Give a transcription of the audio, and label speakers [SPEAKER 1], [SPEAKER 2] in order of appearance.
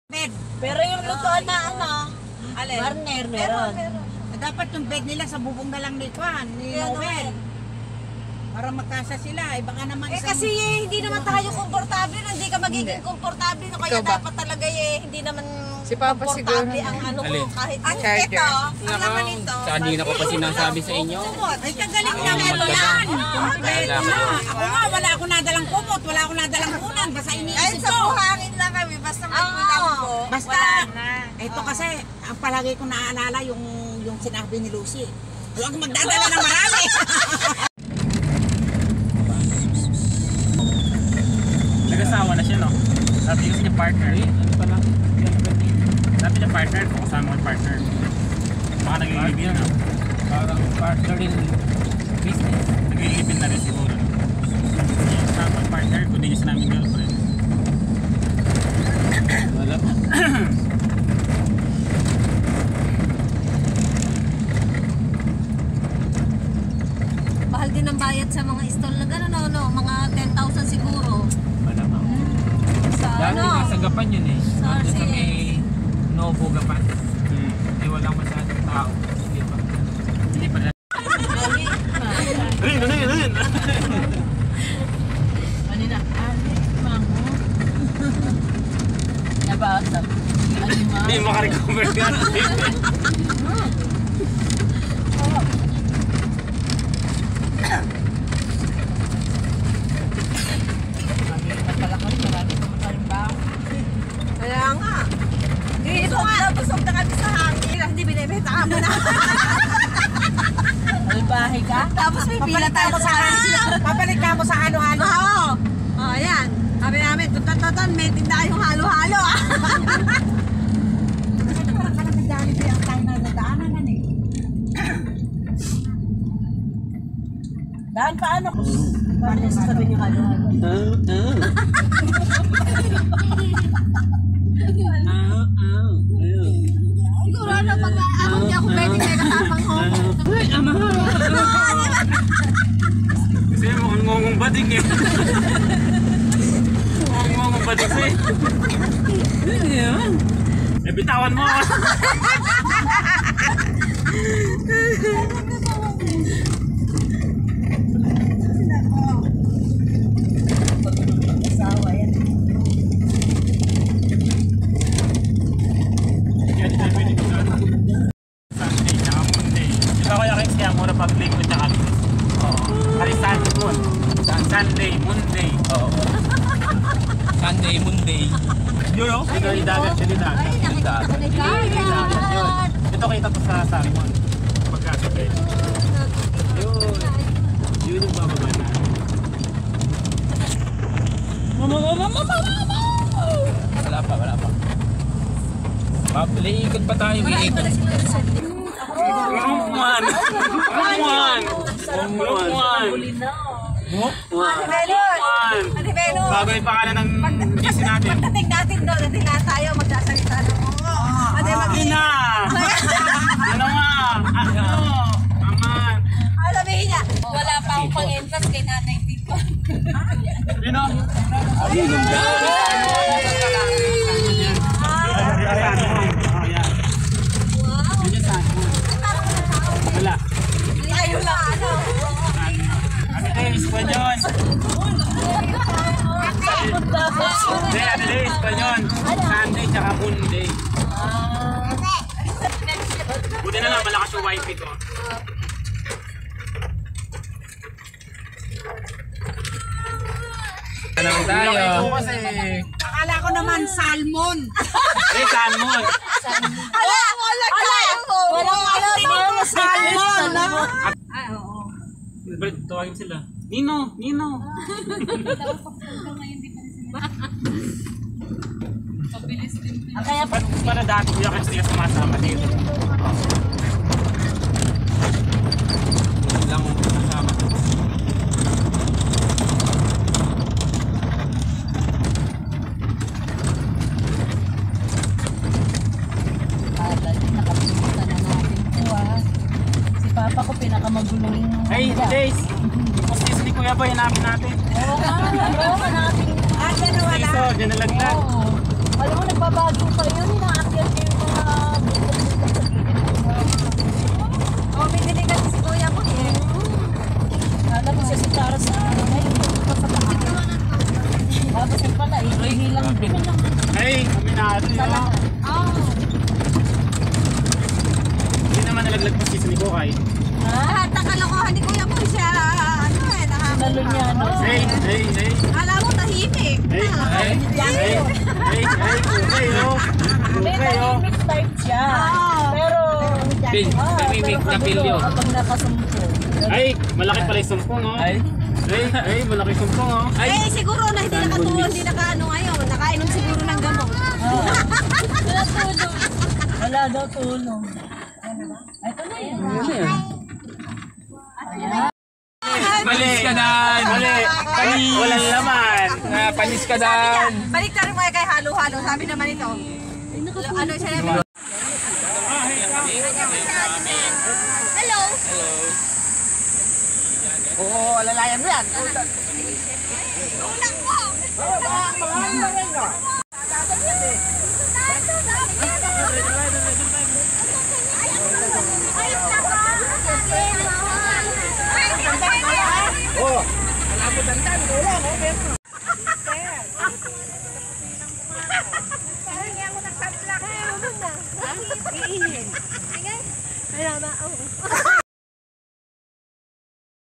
[SPEAKER 1] Bed.
[SPEAKER 2] Pero yung lutoan na ano,
[SPEAKER 1] Alin?
[SPEAKER 2] Warner, meron.
[SPEAKER 1] Dapat yung bed nila sa bubong na lang ni Juan, ni Noel. Para magkasa sila. Baka naman isang...
[SPEAKER 2] Kasi hindi naman tayo komportable, hindi ka magiging komportable. No? Kaya dapat talaga hindi naman
[SPEAKER 3] si Papa
[SPEAKER 2] komportable ang ano mo. Kahit
[SPEAKER 1] ang ito, ang naman ito.
[SPEAKER 4] Kanina ko pa sinasabi sa inyo.
[SPEAKER 1] Ay, kagaling naman yan. Ako nga, wala akong nadalang kumot, wala akong nadalang unan. Basta iniisip ko.
[SPEAKER 2] Ay, sa buhangin lang kami, basta may ulam ko.
[SPEAKER 1] Basta, ito kasi, ang palagi ko naaalala yung sinabi ni Lucy. Huwag magdadala ng marami.
[SPEAKER 4] Nag-asawa na siya, no? Sabi ko niya partner. Ano pala? Sabi niya partner, kung kasama ko partner. Baka nag-iibin na. Parang partner in business. Nag-iibin na rin siguro. Kasama partner, kundi niya sa namin girlfriend. Wala pa.
[SPEAKER 2] Mahal din ang bayad sa mga stall na gano'n, no? Mga 10,000 siguro.
[SPEAKER 4] Wala pa.
[SPEAKER 2] Sa
[SPEAKER 3] Dati nasa Gapan yun eh.
[SPEAKER 2] Sa
[SPEAKER 3] Nandun sa
[SPEAKER 2] RCA.
[SPEAKER 3] may Novo Gapan. Eh walang masyadong tao. Hindi pa.
[SPEAKER 4] Hindi pa na. Rin, rin.
[SPEAKER 2] Manina, mango. Nabasa.
[SPEAKER 4] Hindi makarecover ka.
[SPEAKER 2] Kaya nga. Busog na kami sa hangin. Hindi binibenta ka mo na. Albahe ka? Tapos may pila tayo sa hangin.
[SPEAKER 1] Papalik ka mo sa halo-halo.
[SPEAKER 2] Oo. Oh, ayan. Sabi namin, tutan-tutan, may tinda kayong halo-halo.
[SPEAKER 1] Parang kalapit-dali siya ang tayo na nadaanan eh.
[SPEAKER 2] Daan paano? Paano sa sabi niyo halo-halo? Siguro na pag ako hindi ako pwede kayo kasapang ho.
[SPEAKER 4] Kasi mukhang ngongong bading eh. Mukhang ngongong bading siya eh. Bitawan mo ako. Sunday tsaka Monday. Di ba kaya kaya muna pag linggo tsaka Lunes? Oo. Hari Sunday mo. Sunday, Monday. Oo.
[SPEAKER 3] Sunday, Monday.
[SPEAKER 4] Yun o? Ito yung dagat. Ito yung dagat. Yung dagat. Yung dagat yun. Ito kita to sa Salmon. Pagkagabi. Yun. Yun yung bababa na.
[SPEAKER 3] Wala pa. Iikot pa tayo, iikot.
[SPEAKER 4] Rumwan! Bagay pa ka na ng GC natin.
[SPEAKER 2] Pagdating natin doon, hindi na tayo magsasalita na mo. Pwede
[SPEAKER 4] Ina! Ano nga? Ano? Aman.
[SPEAKER 2] sabihin niya, wala pa akong pang-entrance kay Nanay Tito.
[SPEAKER 4] Sino? Wala.
[SPEAKER 2] Tayo lang, ano?
[SPEAKER 4] Ano Espanyol? Hindi, ano Espanyol? Sunday tsaka Monday. Buti na lang, malakas yung wifi ko.
[SPEAKER 3] Ano tayo?
[SPEAKER 4] Kasi...
[SPEAKER 1] Akala ko naman salmon.
[SPEAKER 4] Salmon!
[SPEAKER 2] Wala tayo! Walang
[SPEAKER 1] Salmon.
[SPEAKER 2] Ay, oo.
[SPEAKER 4] Tawagin sila. Nino!
[SPEAKER 2] Kaya
[SPEAKER 4] Para dati kuya kasi sila sumasama dito.
[SPEAKER 3] Lang kasama.
[SPEAKER 2] si Papa ko pinakamagulong.
[SPEAKER 4] Hey, Days! Hostis ni Kuya Boy, hanapin natin.
[SPEAKER 2] Oo nga, hanapin.
[SPEAKER 1] Ah, dyan na wala.
[SPEAKER 4] Dyan nalaglag.
[SPEAKER 2] Alam mo, nagbabago pa
[SPEAKER 4] na ano yun. Hindi naman nalaglag pa si Nikokay.
[SPEAKER 2] Lahat ng kalokohan ni Kuya Boy siya, ano eh,
[SPEAKER 5] Nalo niya, no?
[SPEAKER 4] Hey!
[SPEAKER 2] Alam mo, tahimik.
[SPEAKER 4] Okay, oh.
[SPEAKER 5] May
[SPEAKER 4] Okay, oh.
[SPEAKER 5] tahimik type siya. Pero,
[SPEAKER 3] Namimik na pilyo.
[SPEAKER 5] kapag nakasumpo.
[SPEAKER 4] Ay, malaki pala yung sumpong, oh. Ay, malaki yung sumpong, oh.
[SPEAKER 2] Eh, siguro na hindi nakatuon, hindi nakaano ngayon. Nakainom siguro ng gamot.
[SPEAKER 5] Wala tulong. Wala daw tulong. Ito na yun.
[SPEAKER 3] Panis ka dan! Panis!
[SPEAKER 4] Walang laman.
[SPEAKER 3] Panis ka dan!
[SPEAKER 2] Balik tayo mo kay halo-halo. Sabi naman ito. Ano siya naman? Hello?
[SPEAKER 1] Oo, alalayan mo yan.
[SPEAKER 2] Ulang mo!
[SPEAKER 1] Oo. Alam mo dandan, ulang, oh, meron.
[SPEAKER 2] Kaya ba?